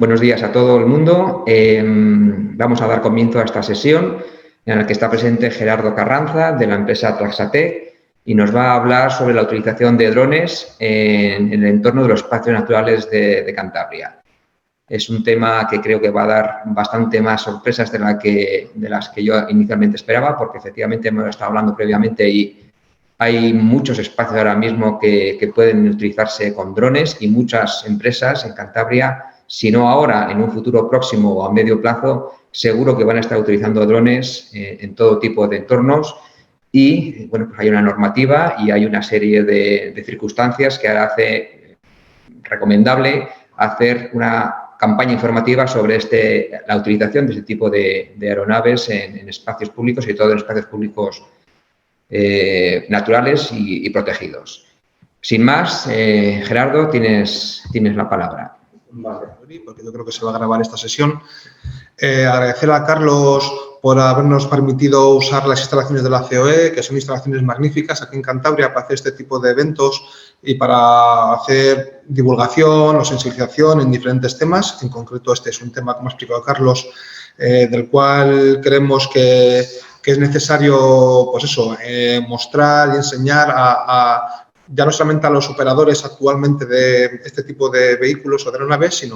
Buenos días a todo el mundo. Vamos a dar comienzo a esta sesión en la que está presente Gerardo Carranza, de la empresa Traxatec, y nos va a hablar sobre la utilización de drones en el entorno de los espacios naturales de Cantabria. Es un tema que creo que va a dar bastante más sorpresas de las que yo inicialmente esperaba, porque efectivamente hemos estado hablando previamente y hay muchos espacios ahora mismo que pueden utilizarse con drones y muchas empresas en Cantabria, si no ahora, en un futuro próximo o a medio plazo, seguro que van a estar utilizando drones en todo tipo de entornos. Y, bueno, pues hay una normativa y hay una serie de circunstancias que ahora hace recomendable hacer una campaña informativa sobre la utilización de este tipo de aeronaves en espacios públicos y sobre todo en espacios públicos naturales y protegidos. Sin más, Gerardo, tienes la palabra. Vale, porque yo creo que se va a grabar esta sesión. Agradecer a Carlos por habernos permitido usar las instalaciones de la COE, que son instalaciones magníficas aquí en Cantabria para hacer este tipo de eventos y para hacer divulgación o sensibilización en diferentes temas. En concreto, este es un tema, como ha explicado Carlos, del cual creemos que es necesario, pues eso, mostrar y enseñar ya no solamente a los operadores actualmente de este tipo de vehículos o de aeronaves,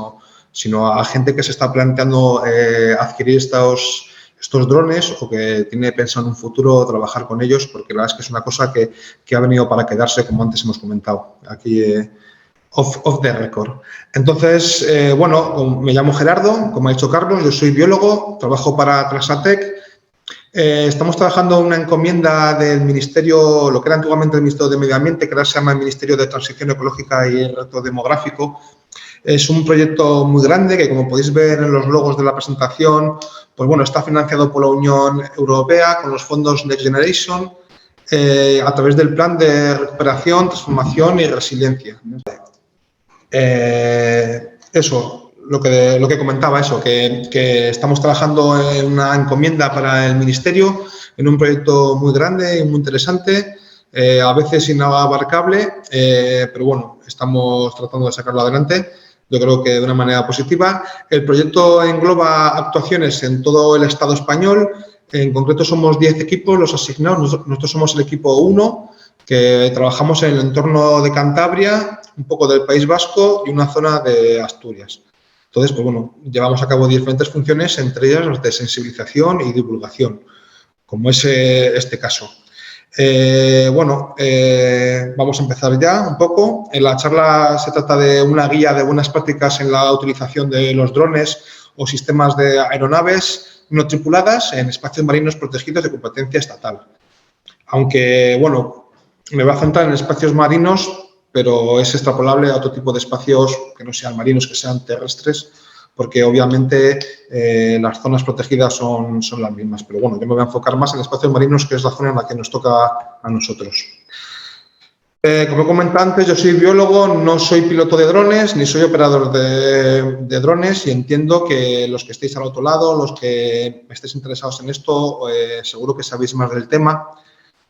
sino a gente que se está planteando adquirir estos drones o que tiene pensado en un futuro trabajar con ellos, porque la verdad es que es una cosa que ha venido para quedarse, como antes hemos comentado, aquí off the record. Entonces, bueno, me llamo Gerardo, como ha dicho Carlos, yo soy biólogo, trabajo para Traxatec. Estamos trabajando en una encomienda del Ministerio, lo que era antiguamente el Ministerio de Medio Ambiente, que ahora se llama el Ministerio de Transición Ecológica y Reto Demográfico. Es un proyecto muy grande que, como podéis ver en los logos de la presentación, pues bueno, está financiado por la Unión Europea con los fondos Next Generation a través del Plan de Recuperación, Transformación y Resiliencia. Eso. Lo que comentaba, eso, que estamos trabajando en una encomienda para el Ministerio, en un proyecto muy grande y muy interesante, a veces inabarcable, pero bueno, estamos tratando de sacarlo adelante, yo creo que de una manera positiva. El proyecto engloba actuaciones en todo el Estado español, en concreto somos 10 equipos los asignados, nosotros somos el equipo 1, que trabajamos en el entorno de Cantabria, un poco del País Vasco y una zona de Asturias. Entonces, pues bueno, llevamos a cabo diferentes funciones, entre ellas las de sensibilización y divulgación, como es este caso. Vamos a empezar ya un poco. En la charla se trata de una guía de buenas prácticas en la utilización de los drones o sistemas de aeronaves no tripuladas en espacios marinos protegidos de competencia estatal. Aunque, bueno, me voy a centrar en espacios marinos, pero es extrapolable a otro tipo de espacios que no sean marinos, que sean terrestres, porque obviamente las zonas protegidas son las mismas. Pero bueno, yo me voy a enfocar más en espacios marinos, que es la zona en la que nos toca a nosotros. Como comenté antes, yo soy biólogo, no soy piloto de drones, ni soy operador de drones, y entiendo que los que estéis al otro lado, los que estéis interesados en esto, seguro que sabéis más del tema.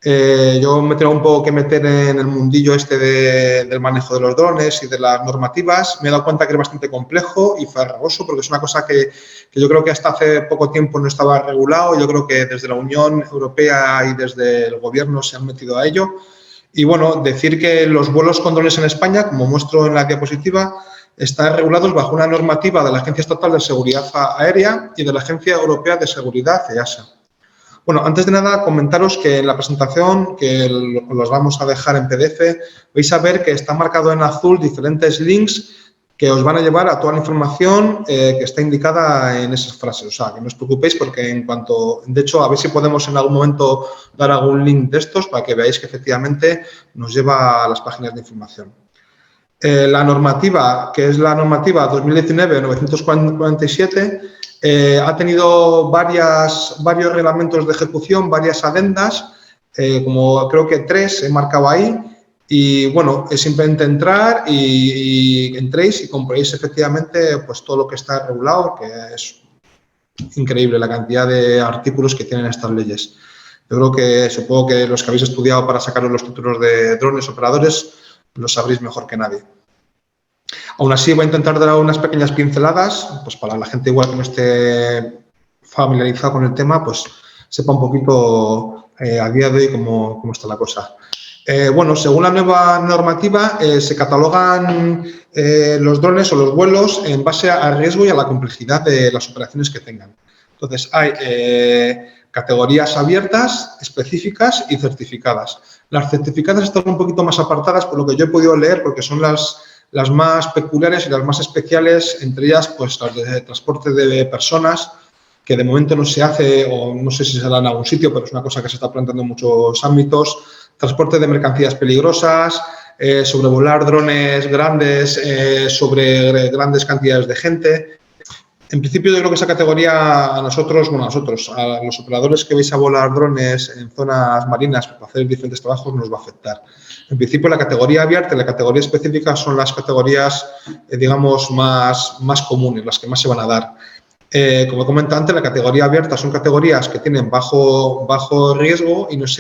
Yo me tengo un poco que meter en el mundillo del manejo de los drones y de las normativas. Me he dado cuenta que es bastante complejo y farragoso, porque es una cosa que yo creo que hasta hace poco tiempo no estaba regulado. Yo creo que desde la Unión Europea y desde el Gobierno se han metido a ello. Y bueno, decir que los vuelos con drones en España, como muestro en la diapositiva, están regulados bajo una normativa de la Agencia Estatal de Seguridad Aérea y de la Agencia Europea de Seguridad, EASA. Bueno, antes de nada, comentaros que en la presentación, que los vamos a dejar en PDF, vais a ver que está marcado en azul diferentes links que os van a llevar a toda la información que está indicada en esas frases. O sea, que no os preocupéis porque de hecho, a ver si podemos en algún momento dar algún link de estos para que veáis que efectivamente nos lleva a las páginas de información. La normativa, que es la normativa 2019-947, ha tenido varios reglamentos de ejecución, varias adendas, como creo que 3 he marcado ahí, y bueno, es simplemente entrar y entréis y compréis efectivamente pues todo lo que está regulado, que es increíble la cantidad de artículos que tienen estas leyes. Yo creo que, supongo que los que habéis estudiado para sacaros los títulos de drones operadores, lo sabréis mejor que nadie. Aún así, voy a intentar dar unas pequeñas pinceladas, pues para la gente igual que no esté familiarizado con el tema, pues sepa un poquito a día de hoy cómo está la cosa. Bueno, según la nueva normativa, se catalogan los drones o los vuelos en base al riesgo y a la complejidad de las operaciones que tengan. Entonces, hay categorías abiertas, específicas y certificadas. Las certificadas están un poquito más apartadas por lo que yo he podido leer, porque son las más peculiares y las más especiales, entre ellas pues las de transporte de personas, que de momento no se hace o no sé si se da en algún sitio, pero es una cosa que se está planteando en muchos ámbitos. Transporte de mercancías peligrosas, sobrevolar drones grandes sobre grandes cantidades de gente. En principio, yo creo que esa categoría a nosotros, a los operadores que vais a volar drones en zonas marinas para hacer diferentes trabajos, nos va a afectar. En principio, la categoría abierta y la categoría específica son las categorías, digamos, más comunes, las que más se van a dar. Como he comentado antes, la categoría abierta son categorías que tienen bajo riesgo y no es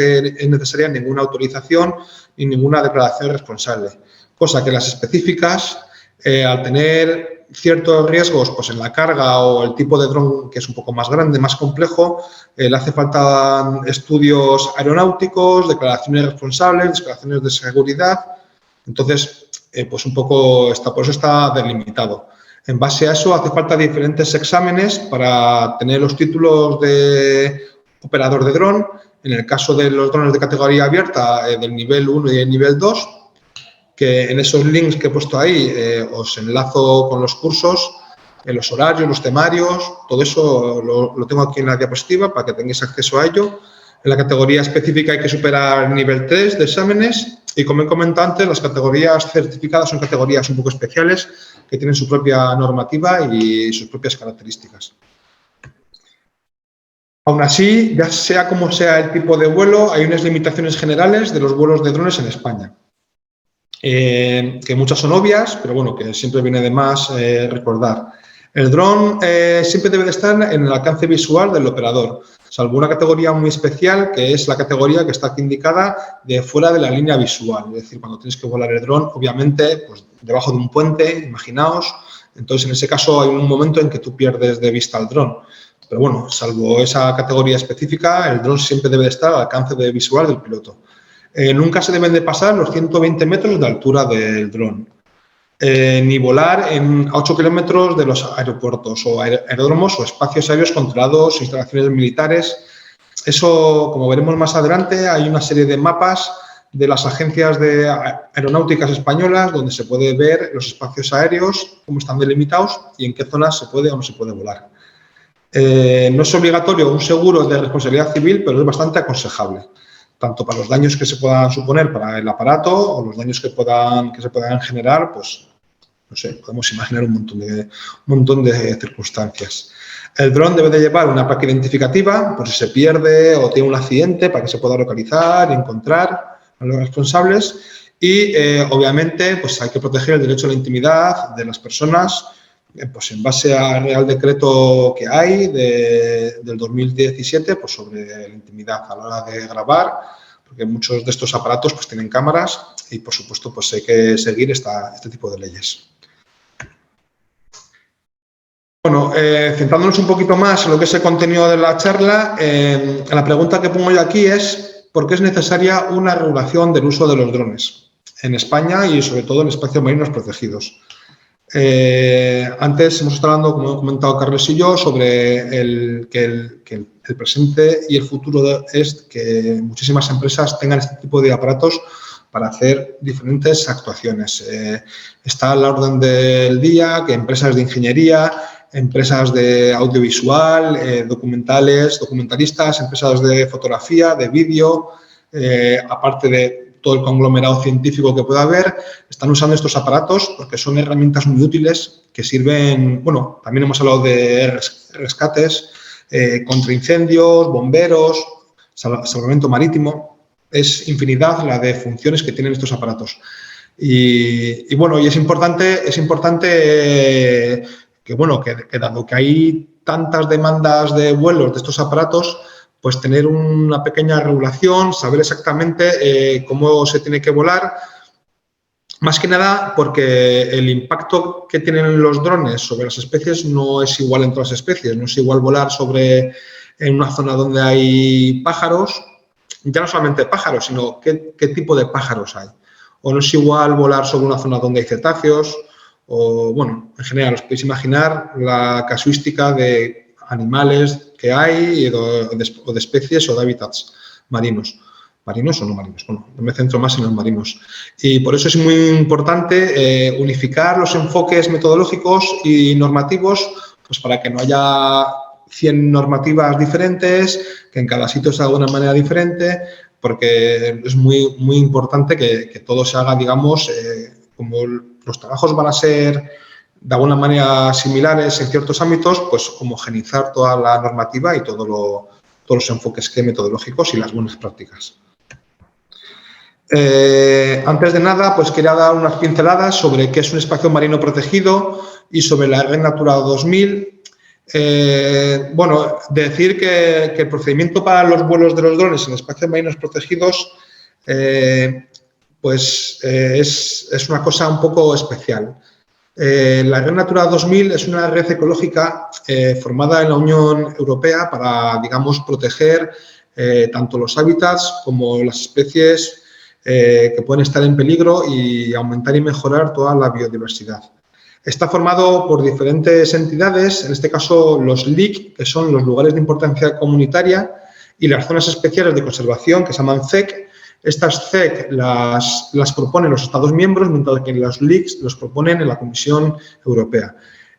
necesaria ninguna autorización ni ninguna declaración responsable. Cosa que las específicas, al tener ciertos riesgos pues en la carga o el tipo de dron que es un poco más grande, más complejo, le hace falta estudios aeronáuticos, declaraciones responsables, declaraciones de seguridad. Entonces, pues un poco por eso está delimitado. En base a eso, hace falta diferentes exámenes para tener los títulos de operador de dron. En el caso de los drones de categoría abierta, del nivel 1 y el nivel 2, que en esos links que he puesto ahí os enlazo con los cursos, los horarios, los temarios, todo eso lo tengo aquí en la diapositiva para que tengáis acceso a ello. En la categoría específica hay que superar el nivel 3 de exámenes y, como he comentado antes, las categorías certificadas son categorías un poco especiales que tienen su propia normativa y sus propias características. Aún así, ya sea como sea el tipo de vuelo, hay unas limitaciones generales de los vuelos de drones en España. Que muchas son obvias, pero bueno, que siempre viene de más recordar. El dron siempre debe de estar en el alcance visual del operador, salvo una categoría muy especial, que es la categoría que está aquí indicada de fuera de la línea visual. Es decir, cuando tienes que volar el dron, obviamente, pues debajo de un puente, imaginaos. Entonces, en ese caso, hay un momento en que tú pierdes de vista el dron. Pero bueno, salvo esa categoría específica, el dron siempre debe de estar al alcance visual del piloto. Nunca se deben de pasar los 120 metros de altura del dron. Ni volar a 8 kilómetros de los aeropuertos o aeródromos o espacios aéreos controlados, instalaciones militares. Eso, como veremos más adelante, hay una serie de mapas de las agencias de aeronáuticas españolas donde se puede ver los espacios aéreos, cómo están delimitados y en qué zonas se puede o no se puede volar. No es obligatorio un seguro de responsabilidad civil, pero es bastante aconsejable, tanto para los daños que se puedan suponer para el aparato o los daños que se puedan generar, pues, no sé, podemos imaginar un montón de circunstancias. El dron debe de llevar una placa identificativa por si se pierde o tiene un accidente para que se pueda localizar y encontrar a los responsables y, obviamente, pues hay que proteger el derecho a la intimidad de las personas, pues en base al Real Decreto que hay del 2017 pues sobre la intimidad a la hora de grabar, porque muchos de estos aparatos pues tienen cámaras y, por supuesto, pues hay que seguir este tipo de leyes. Bueno, centrándonos un poquito más en lo que es el contenido de la charla, la pregunta que pongo yo aquí es ¿por qué es necesaria una regulación del uso de los drones en España y, sobre todo, en espacios marinos protegidos? Antes hemos estado hablando, como he comentado Carlos y yo, sobre que el presente y el futuro es que muchísimas empresas tengan este tipo de aparatos para hacer diferentes actuaciones. Está a la orden del día que empresas de ingeniería, empresas de audiovisual, documentalistas, empresas de fotografía, de vídeo, aparte de todo el conglomerado científico que pueda haber, están usando estos aparatos porque son herramientas muy útiles que sirven, bueno, también hemos hablado de rescates, contra incendios, bomberos, salvamento marítimo, es infinidad la de funciones que tienen estos aparatos. Y bueno, y es importante que, bueno, que dado que hay tantas demandas de vuelos de estos aparatos, pues tener una pequeña regulación, saber exactamente cómo se tiene que volar Más que nada porque el impacto que tienen los drones sobre las especies no es igual en todas las especies. No es igual volar en una zona donde hay pájaros, ya no solamente pájaros, sino qué tipo de pájaros hay. O no es igual volar sobre una zona donde hay cetáceos, o bueno, en general, os podéis imaginar la casuística de animales que hay o de especies o de hábitats marinos. ¿Marinos o no marinos? Bueno, me centro más en los marinos. Y por eso es muy importante unificar los enfoques metodológicos y normativos, pues para que no haya 100 normativas diferentes, que en cada sitio sea de una manera diferente, porque es muy importante que todo se haga, digamos, como los trabajos van a ser de alguna manera similares en ciertos ámbitos, pues homogeneizar toda la normativa y todos los enfoques metodológicos y las buenas prácticas. Antes de nada, pues quería dar unas pinceladas sobre qué es un espacio marino protegido y sobre la Red Natura 2000. Bueno, decir que el procedimiento para los vuelos de los drones en espacios marinos protegidos pues es una cosa un poco especial. La Red Natura 2000 es una red ecológica formada en la Unión Europea para, digamos, proteger tanto los hábitats como las especies que pueden estar en peligro y aumentar y mejorar toda la biodiversidad. Está formado por diferentes entidades, en este caso los LIC, que son los lugares de importancia comunitaria, y las zonas especiales de conservación, que se llaman ZEC. Estas ZEC las proponen los Estados miembros, mientras que los LIC los proponen en la Comisión Europea.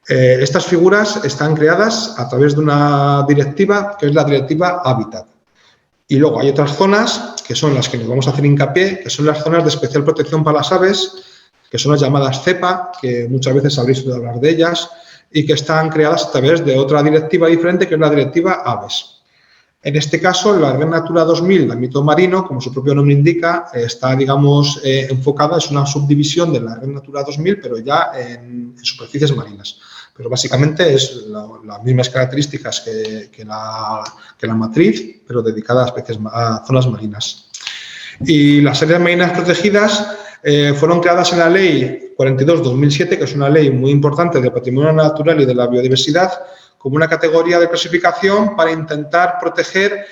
Estas figuras están creadas a través de una directiva, que es la Directiva Hábitat. Y luego hay otras zonas, que son las que nos vamos a hacer hincapié, que son las zonas de especial protección para las aves, que son las llamadas CEPA, que muchas veces habréis oído hablar de ellas, y que están creadas a través de otra directiva diferente, que es la Directiva Aves. En este caso, la Red Natura 2000 de ámbito marino, como su propio nombre indica, está, digamos, enfocada, es una subdivisión de la Red Natura 2000, pero ya en superficies marinas. Pero básicamente es las mismas características que la matriz, pero dedicada a zonas marinas. Y las áreas marinas protegidas fueron creadas en la Ley 42/2007, que es una ley muy importante del patrimonio natural y de la biodiversidad, como una categoría de clasificación para intentar proteger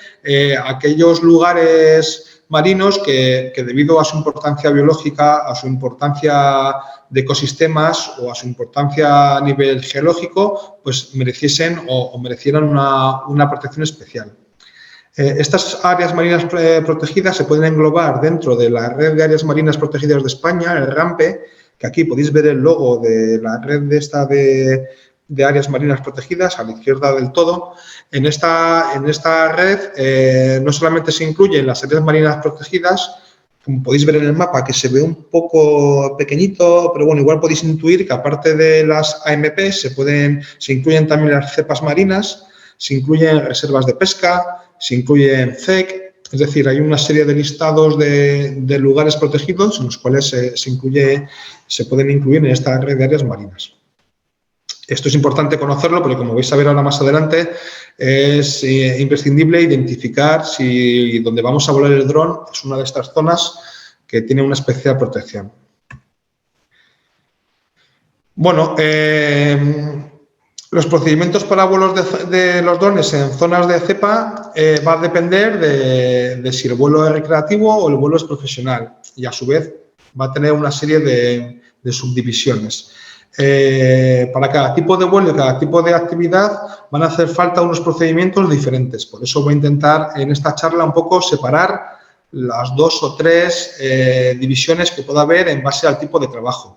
aquellos lugares marinos que debido a su importancia biológica, a su importancia de ecosistemas o a su importancia a nivel geológico, pues mereciesen o merecieran una protección especial. Estas áreas marinas protegidas se pueden englobar dentro de la Red de Áreas Marinas Protegidas de España, el RAMPE, que aquí podéis ver el logo de la red de áreas marinas protegidas a la izquierda del todo. En esta red no solamente se incluyen las áreas marinas protegidas, como podéis ver en el mapa, que se ve un poco pequeñito, pero bueno, igual podéis intuir que aparte de las AMP se incluyen también las cepas marinas, se incluyen reservas de pesca, se incluyen ZEC, es decir, hay una serie de listados de lugares protegidos en los cuales se pueden incluir en esta red de áreas marinas. Esto es importante conocerlo porque, como vais a ver ahora más adelante, es imprescindible identificar si donde vamos a volar el dron es una de estas zonas que tiene una especial protección. Bueno, los procedimientos para vuelos de los drones en zonas de cepa va a depender de si el vuelo es recreativo o el vuelo es profesional, y a su vez va a tener una serie de subdivisiones. Para cada tipo de vuelo y cada tipo de actividad van a hacer falta unos procedimientos diferentes. Por eso voy a intentar en esta charla un poco separar las 2 o 3 divisiones que pueda haber en base al tipo de trabajo.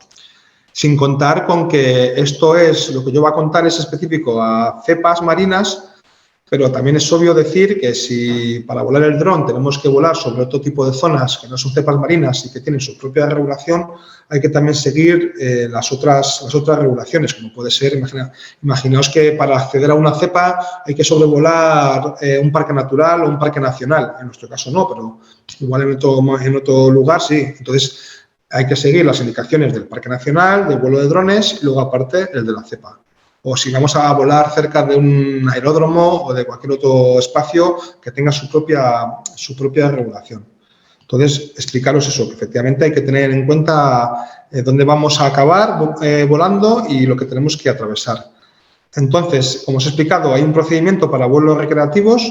Sin contar con que lo que yo voy a contar es específico a cepas marinas, pero también es obvio decir que si para volar el dron tenemos que volar sobre otro tipo de zonas que no son cepas marinas y que tienen su propia regulación, hay que también seguir las otras regulaciones, como puede ser, imaginaos que para acceder a una cepa hay que sobrevolar un parque natural o un parque nacional. En nuestro caso no, pero igual en otro lugar sí. Entonces hay que seguir las indicaciones del parque nacional, del vuelo de drones y luego aparte el de la cepa. O si vamos a volar cerca de un aeródromo o de cualquier otro espacio que tenga su propia regulación. Entonces, explicaros eso, que efectivamente hay que tener en cuenta dónde vamos a acabar volando y lo que tenemos que atravesar. Entonces, como os he explicado, hay un procedimiento para vuelos recreativos,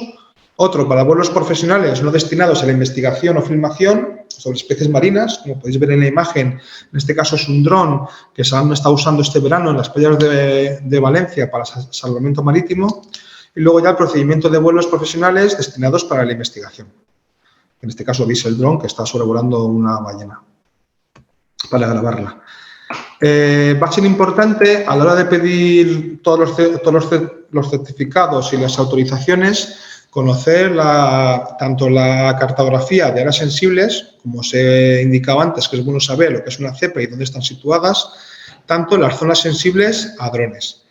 otro para vuelos profesionales no destinados a la investigación o filmación sobre especies marinas. Como podéis ver en la imagen, en este caso es un dron que se han estado usando este verano en las playas de Valencia para salvamento marítimo. Y luego ya el procedimiento de vuelos profesionales destinados para la investigación. En este caso veis el dron que está sobrevolando una ballena para grabarla. Va a ser importante a la hora de pedir todos los certificados y las autorizaciones conocer tanto la cartografía de áreas sensibles, como os he indicado antes, que es bueno saber lo que es una cepa y dónde están situadas, tanto las zonas sensibles a drones.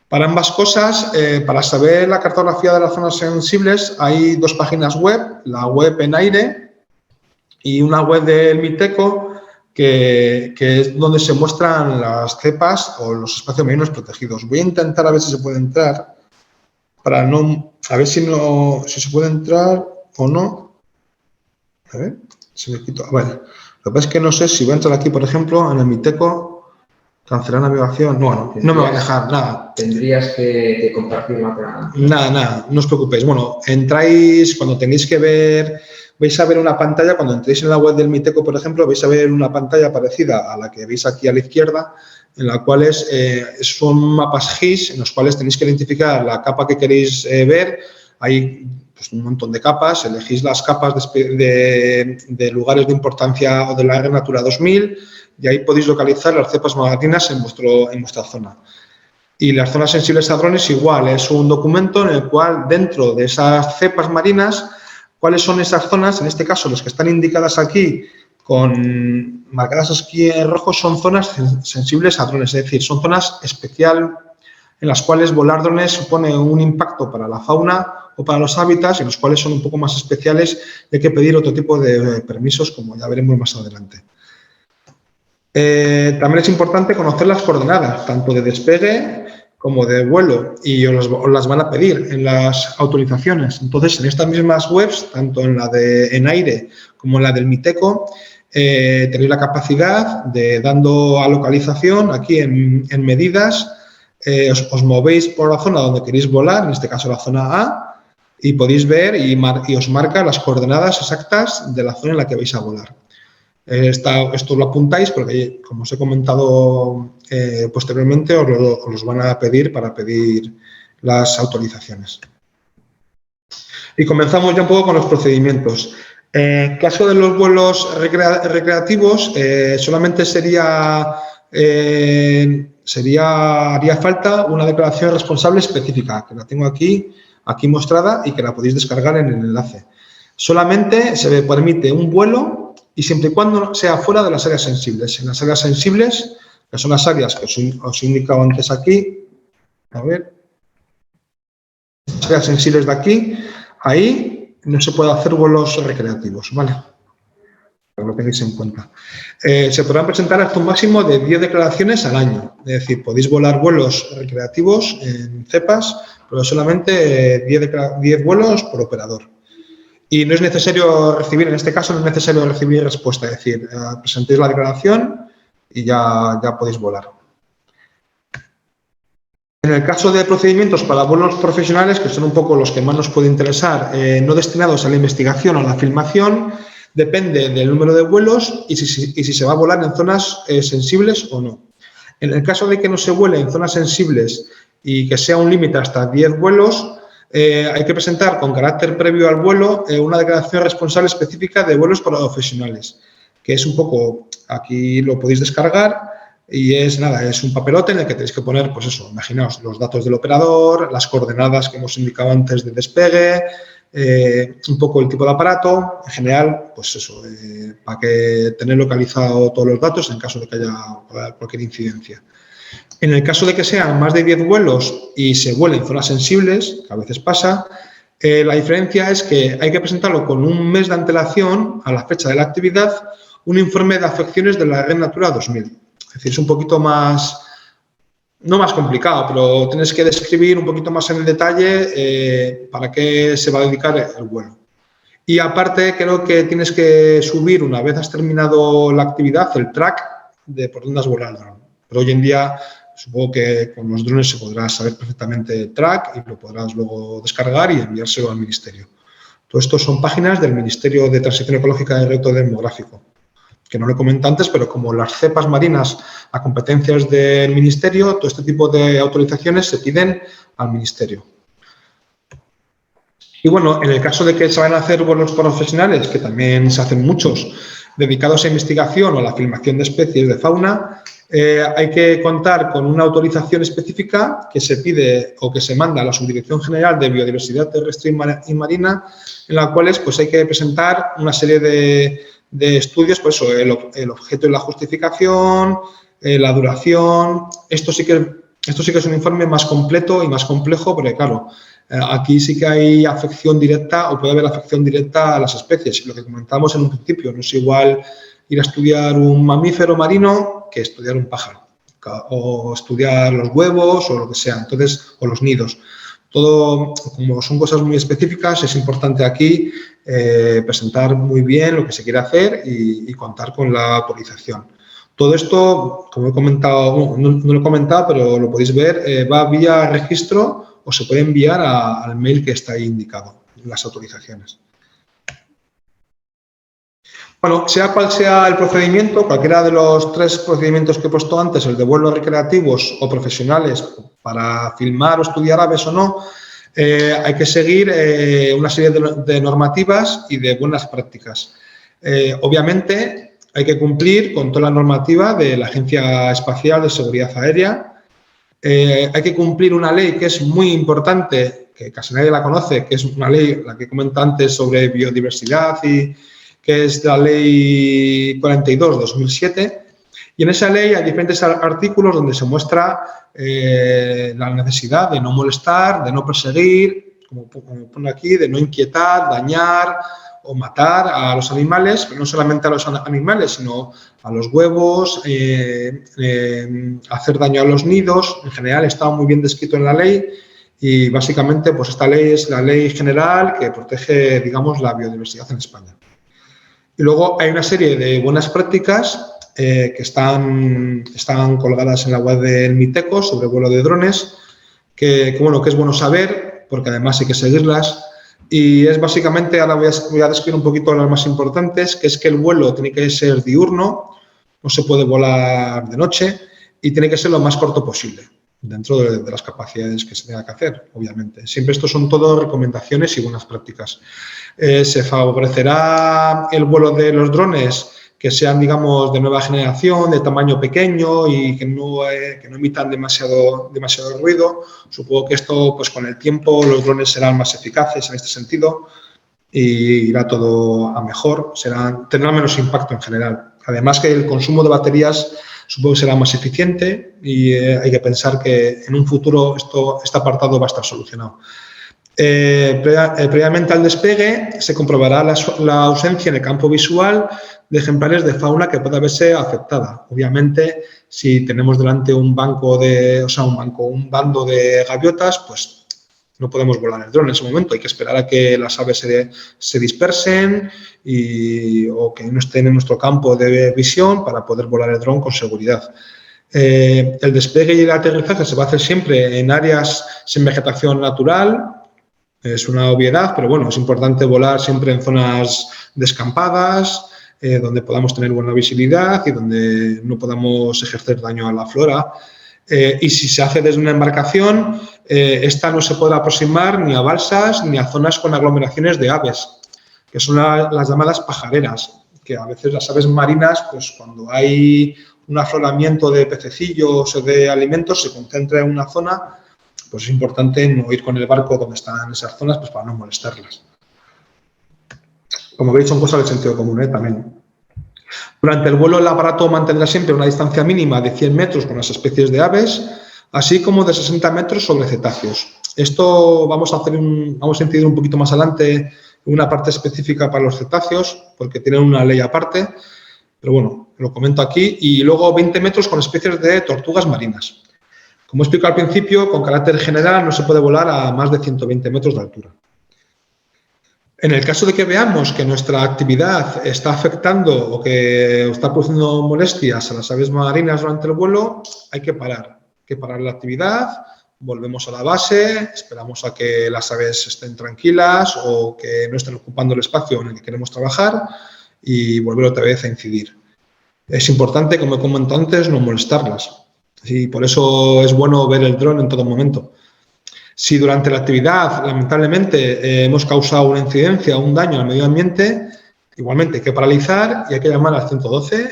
Para ambas cosas, para saber la cartografía de las zonas sensibles, hay dos páginas web, la web ENAIRE y una web del MITECO, que es donde se muestran las cepas o los espacios marinos protegidos. Voy a intentar a ver si se puede entrar, a ver si se puede entrar o no. A ver, si me quito. Vale. Lo que pasa es que no sé si voy a entrar aquí, por ejemplo, en el MITECO. Cancelar navegación. No me va a dejar nada. Tendrías que compartir la... Nada, no os preocupéis. Bueno, entráis, cuando tenéis que ver, vais a ver una pantalla, cuando entréis en la web del MITECO, por ejemplo, vais a ver una pantalla parecida a la que veis aquí a la izquierda, en la cual son mapas GIS, en los cuales tenéis que identificar la capa que queréis ver. Hay pues, un montón de capas, elegís las capas de lugares de importancia o de la Área Natura 2000, y ahí podéis localizar las cepas marinas en vuestra zona. Y las zonas sensibles a drones igual, es un documento en el cual dentro de esas cepas marinas, cuáles son esas zonas, en este caso las que están indicadas aquí, marcadas aquí en rojo, son zonas sensibles a drones, es decir, son zonas especial en las cuales volar drones supone un impacto para la fauna o para los hábitats, en los cuales son un poco más especiales y hay que pedir otro tipo de permisos, como ya veremos más adelante. También es importante conocer las coordenadas, tanto de despegue como de vuelo, y os las van a pedir en las autorizaciones. Entonces, en estas mismas webs, tanto en la de ENAIRE como en la del MITECO, tenéis la capacidad de, dando a localización, aquí en medidas, os movéis por la zona donde queréis volar, en este caso la zona A, y podéis ver y os marca las coordenadas exactas de la zona en la que vais a volar. Esto lo apuntáis porque, como os he comentado posteriormente, os los van a pedir para pedir las autorizaciones. Y comenzamos ya un poco con los procedimientos. En caso de los vuelos recreativos, solamente haría falta una declaración responsable específica, que la tengo aquí mostrada y que la podéis descargar en el enlace. Solamente se permite un vuelo y siempre y cuando sea fuera de las áreas sensibles. En las áreas sensibles, que son las áreas que os he indicado antes aquí, a ver, las áreas sensibles de aquí, ahí no se puede hacer vuelos recreativos, ¿vale? Para que lo tengáis en cuenta. Se podrán presentar hasta un máximo de 10 declaraciones al año. Es decir, podéis volar vuelos recreativos en cepas, pero solamente 10 vuelos por operador. Y no es necesario recibir, en este caso no es necesario recibir respuesta, es decir, presentéis la declaración y ya podéis volar. En el caso de procedimientos para vuelos profesionales, que son un poco los que más nos puede interesar, no destinados a la investigación o a la filmación, depende del número de vuelos y si se va a volar en zonas sensibles o no. En el caso de que no se vuele en zonas sensibles y que sea un límite hasta 10 vuelos, hay que presentar con carácter previo al vuelo una declaración responsable específica de vuelos profesionales, que es un poco, aquí lo podéis descargar y es un papelote en el que tenéis que poner, pues eso, imaginaos los datos del operador, las coordenadas que hemos indicado antes de despegue, un poco el tipo de aparato, en general, pues eso, para que tener localizado todos los datos en caso de que haya cualquier incidencia. En el caso de que sean más de 10 vuelos y se vuelen en zonas sensibles, que a veces pasa, la diferencia es que hay que presentarlo con un mes de antelación a la fecha de la actividad, un informe de afecciones de la Red Natura 2000. Es decir, es un poquito más, no más complicado, pero tienes que describir un poquito más en el detalle para qué se va a dedicar el vuelo. Y aparte, creo que tienes que subir, una vez has terminado la actividad, el track de por dónde has volado el dron. Pero hoy en día supongo que con los drones se podrá saber perfectamente el track y lo podrás luego descargar y enviárselo al Ministerio. Todo esto son páginas del Ministerio de Transición Ecológica y Reto Demográfico, que no lo comenté antes, pero como las cepas marinas a competencias del Ministerio, todo este tipo de autorizaciones se piden al Ministerio. Y bueno, en el caso de que se vayan a hacer vuelos profesionales, que también se hacen muchos, dedicados a investigación o a la filmación de especies de fauna, hay que contar con una autorización específica que se pide o que se manda a la Subdirección General de Biodiversidad Terrestre y Marina, en la cual pues, hay que presentar una serie de estudios, pues eso, el objeto y la justificación, la duración. Esto sí que es un informe más completo y más complejo, porque claro, aquí sí que hay afección directa o puede haber afección directa a las especies. Lo que comentamos en un principio, no es igual ir a estudiar un mamífero marino que estudiar un pájaro o estudiar los huevos o lo que sea, entonces, o los nidos. Todo, como son cosas muy específicas, es importante aquí presentar muy bien lo que se quiere hacer y contar con la autorización. Todo esto, como he comentado, no lo he comentado, pero lo podéis ver, va vía registro o se puede enviar al mail que está ahí indicado, las autorizaciones. Bueno, sea cual sea el procedimiento, cualquiera de los 3 procedimientos que he puesto antes, el de vuelos recreativos o profesionales, para filmar o estudiar aves o no, hay que seguir una serie de normativas y de buenas prácticas. Obviamente, hay que cumplir con toda la normativa de la Agencia Espacial de Seguridad Aérea. Hay que cumplir una ley que es muy importante, que casi nadie la conoce, que es una ley, la que comenté antes, sobre biodiversidad que es la Ley 42/2007, y en esa ley hay diferentes artículos donde se muestra la necesidad de no molestar, de no perseguir, como pone aquí, de no inquietar, dañar o matar a los animales, pero no solamente a los animales, sino a los huevos, hacer daño a los nidos. En general está muy bien descrito en la ley y básicamente pues esta ley es la ley general que protege, digamos, la biodiversidad en España. Y luego hay una serie de buenas prácticas que están colgadas en la web del MITECO sobre vuelo de drones, que es bueno saber, porque además hay que seguirlas. Y es básicamente, ahora voy a describir un poquito las más importantes, que es que el vuelo tiene que ser diurno, no se puede volar de noche y tiene que ser lo más corto posible, dentro de las capacidades que se tenga que hacer, obviamente. Siempre estos son todo recomendaciones y buenas prácticas. Se favorecerá el vuelo de los drones que sean, digamos, de nueva generación, de tamaño pequeño y que no emitan demasiado ruido. Supongo que esto, pues con el tiempo, los drones serán más eficaces en este sentido y irá todo a mejor, tendrán menos impacto en general. Además que el consumo de baterías supongo que será más eficiente y hay que pensar que en un futuro este apartado va a estar solucionado. Previamente al despegue se comprobará la ausencia en el campo visual de ejemplares de fauna que pueda verse afectada. Obviamente, si tenemos delante un bando de gaviotas, pues no podemos volar el dron en ese momento. Hay que esperar a que las aves se dispersen o que no estén en nuestro campo de visión para poder volar el dron con seguridad. El despegue y el aterrizaje se va a hacer siempre en áreas sin vegetación natural. Es una obviedad, pero bueno, es importante volar siempre en zonas descampadas, donde podamos tener buena visibilidad y donde no podamos ejercer daño a la flora. Y si se hace desde una embarcación, esta no se podrá aproximar ni a balsas ni a zonas con aglomeraciones de aves, que son las llamadas pajareras, que a veces las aves marinas, pues cuando hay un afloramiento de pececillos o de alimentos, se concentra en una zona, pues es importante no ir con el barco donde están esas zonas, pues para no molestarlas. Como veis, son cosas del sentido común, también. Durante el vuelo, el aparato mantendrá siempre una distancia mínima de 100 metros con las especies de aves, así como de 60 metros sobre cetáceos. Esto vamos a incidir un poquito más adelante en una parte específica para los cetáceos, porque tienen una ley aparte, pero bueno, lo comento aquí. Y luego 20 metros con especies de tortugas marinas. Como he explicado al principio, con carácter general no se puede volar a más de 120 metros de altura. En el caso de que veamos que nuestra actividad está afectando o que está produciendo molestias a las aves marinas durante el vuelo, hay que parar. Hay que parar la actividad, volvemos a la base, esperamos a que las aves estén tranquilas o que no estén ocupando el espacio en el que queremos trabajar y volver otra vez a incidir. Es importante, como he comentado antes, no molestarlas. Y por eso es bueno ver el dron en todo momento. Si durante la actividad, lamentablemente, hemos causado una incidencia o un daño al medio ambiente, igualmente hay que paralizar y hay que llamar al 112,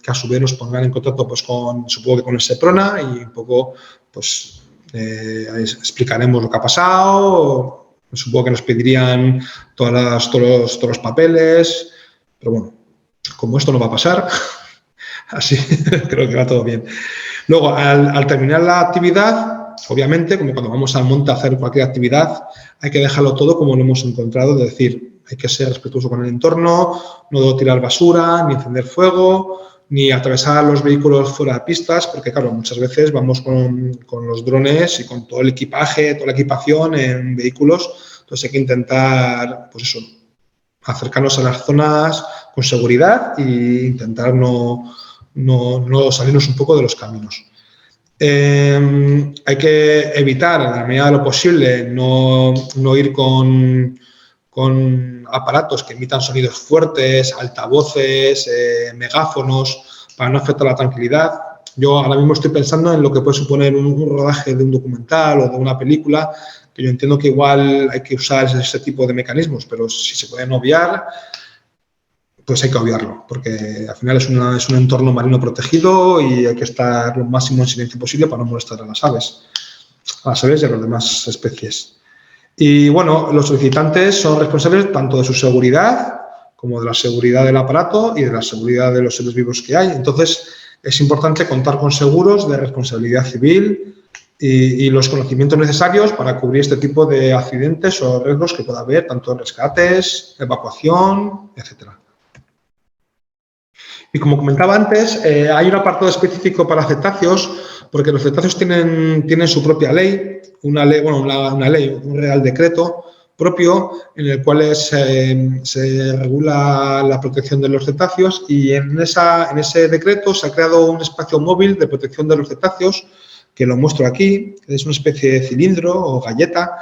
que a su vez nos pongan en contacto pues, supongo que con el SEPRONA y un poco pues, explicaremos lo que ha pasado. Supongo que nos pedirían todos los papeles, pero bueno, como esto no va a pasar, así creo que va todo bien. Luego, al terminar la actividad, obviamente, como cuando vamos al monte a hacer cualquier actividad, hay que dejarlo todo como lo hemos encontrado, es decir, hay que ser respetuoso con el entorno, no tirar basura, ni encender fuego, ni atravesar los vehículos fuera de pistas, porque claro, muchas veces vamos con los drones y con todo el equipaje, toda la equipación en vehículos, entonces hay que intentar, pues eso, acercarnos a las zonas con seguridad e intentar no salirnos un poco de los caminos. Hay que evitar, en la medida de lo posible, no ir con aparatos que emitan sonidos fuertes, altavoces, megáfonos, para no afectar la tranquilidad. Yo ahora mismo estoy pensando en lo que puede suponer un rodaje de un documental o de una película, que yo entiendo que igual hay que usar ese tipo de mecanismos, pero si se pueden obviar, pues hay que obviarlo, porque al final es un entorno marino protegido y hay que estar lo máximo en silencio posible para no molestar a las aves y a las demás especies. Y bueno, los solicitantes son responsables tanto de su seguridad como de la seguridad del aparato y de la seguridad de los seres vivos que hay. Entonces, es importante contar con seguros de responsabilidad civil y los conocimientos necesarios para cubrir este tipo de accidentes o riesgos que pueda haber, tanto en rescates, evacuación, etcétera. Y como comentaba antes, hay un apartado específico para cetáceos, porque los cetáceos tienen su propia ley, una ley, un real decreto propio en el cual se regula la protección de los cetáceos y en ese decreto se ha creado un espacio móvil de protección de los cetáceos, que lo muestro aquí, es una especie de cilindro o galleta.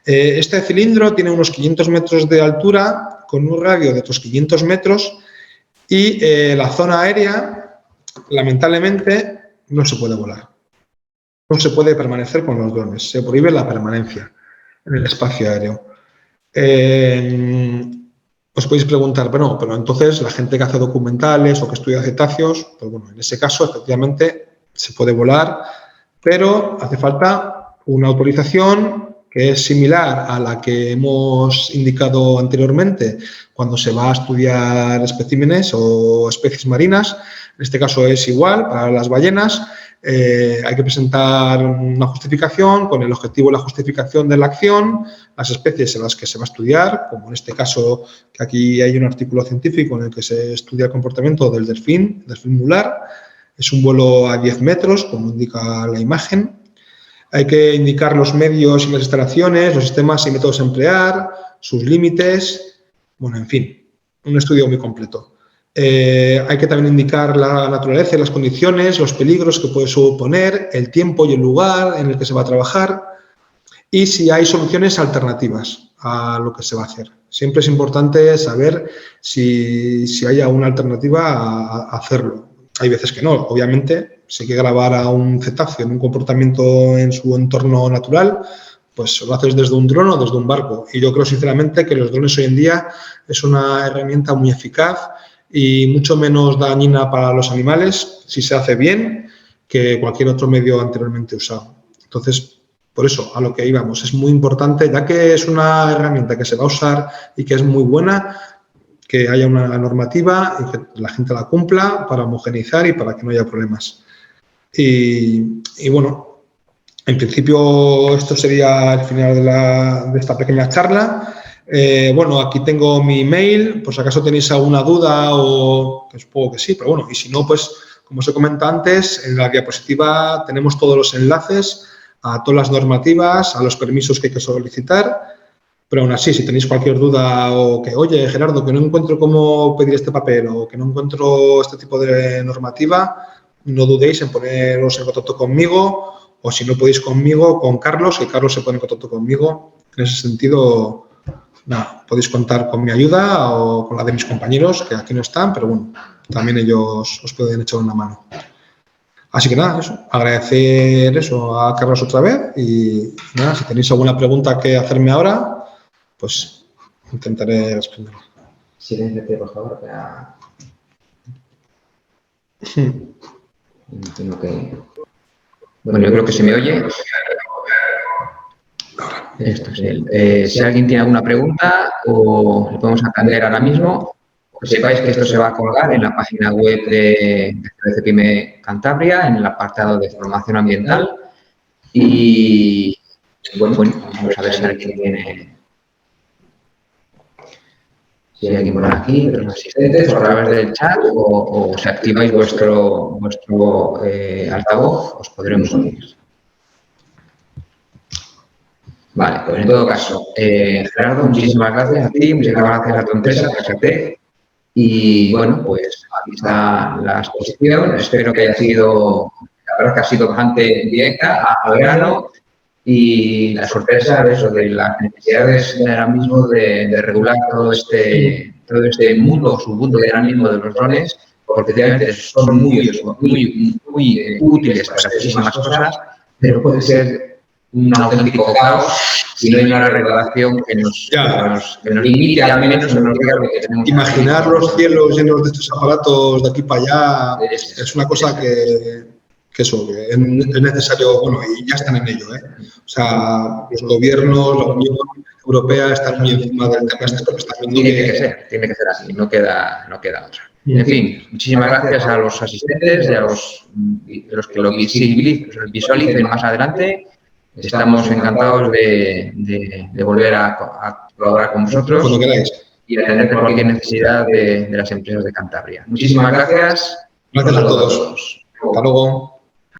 Este cilindro tiene unos 500 metros de altura con un radio de otros 500 metros y la zona aérea, lamentablemente, no se puede volar. No se puede permanecer con los drones. Se prohíbe la permanencia en el espacio aéreo. Os podéis preguntar, pero entonces la gente que hace documentales o que estudia cetáceos, pues bueno, en ese caso, efectivamente, se puede volar, pero hace falta una autorización que es similar a la que hemos indicado anteriormente cuando se va a estudiar especímenes o especies marinas. En este caso es igual para las ballenas. Hay que presentar una justificación con el objetivo y la justificación de la acción, las especies en las que se va a estudiar, como en este caso que aquí hay un artículo científico en el que se estudia el comportamiento del delfín mular. Es un vuelo a 10 metros, como indica la imagen. Hay que indicar los medios y las instalaciones, los sistemas y métodos a emplear, sus límites, bueno, en fin, un estudio muy completo. Hay que también indicar la naturaleza y las condiciones, los peligros que puede suponer, el tiempo y el lugar en el que se va a trabajar y si hay soluciones alternativas a lo que se va a hacer. Siempre es importante saber si hay alguna alternativa a hacerlo. Hay veces que no, obviamente, si hay que grabar a un cetáceo en un comportamiento en su entorno natural, pues lo haces desde un dron o desde un barco. Y yo creo sinceramente que los drones hoy en día es una herramienta muy eficaz y mucho menos dañina para los animales si se hace bien que cualquier otro medio anteriormente usado. Entonces, por eso, a lo que íbamos, es muy importante, ya que es una herramienta que se va a usar y que es muy buena, que haya una normativa y que la gente la cumpla para homogeneizar y para que no haya problemas. Y bueno, en principio esto sería el final de esta pequeña charla. Bueno, aquí tengo mi email, por si acaso tenéis alguna duda o que supongo que sí, pero bueno, y si no, pues como os he comentado antes, en la diapositiva tenemos todos los enlaces a todas las normativas, a los permisos que hay que solicitar Pero aún así, si tenéis cualquier duda o que, oye, Gerardo, que no encuentro cómo pedir este papel o que no encuentro este tipo de normativa, no dudéis en poneros en contacto conmigo o si no podéis conmigo, con Carlos, que Carlos se pone en contacto conmigo. En ese sentido, nada, podéis contar con mi ayuda o con la de mis compañeros, que aquí no están, pero bueno, también ellos os pueden echar una mano. Así que nada, eso, agradecer eso a Carlos otra vez y nada, si tenéis alguna pregunta que hacerme ahora, pues intentaré responderlo. Silénciate, por favor. Entiendo que... Bueno, yo creo que se me oye. Esto es él. Si alguien tiene alguna pregunta o le podemos atender ahora mismo, que sepáis que esto se va a colgar en la página web de CPM Cantabria, en el apartado de formación ambiental. Y bueno, vamos a ver si alguien tiene... Si hay alguien por aquí, de los asistentes, o a través del chat, o si activáis vuestro altavoz, os podremos oír. Vale, pues en todo caso, Gerardo, muchísimas gracias a ti, muchísimas gracias a tu empresa, TlaxATec. Y bueno, pues aquí está la exposición. Espero que haya sido, la verdad que ha sido bastante directa, al grano. Y la sorpresa de eso, de las necesidades ahora mismo de regular todo este mundo, submundo de ahora mismo de los drones, porque realmente son muy útiles para muchísimas cosas, pero puede ser un auténtico caos si no hay una regulación que nos limite, al menos nos diga lo que tenemos. Imaginar los cielos llenos de estos aparatos de aquí para allá es una cosa que es necesario, bueno, y ya están en ello, ¿eh? O sea, los gobiernos, la Unión Europea están muy encima del tema este porque están viendo tiene que ser así, no queda otra. En fin, muchísimas gracias a los asistentes y a los que lo visualicen más adelante. Estamos encantados de volver a colaborar con vosotros. Cuando queráis. Y atender cualquier necesidad de las empresas de Cantabria. Muchísimas gracias. Gracias a todos. Hasta luego.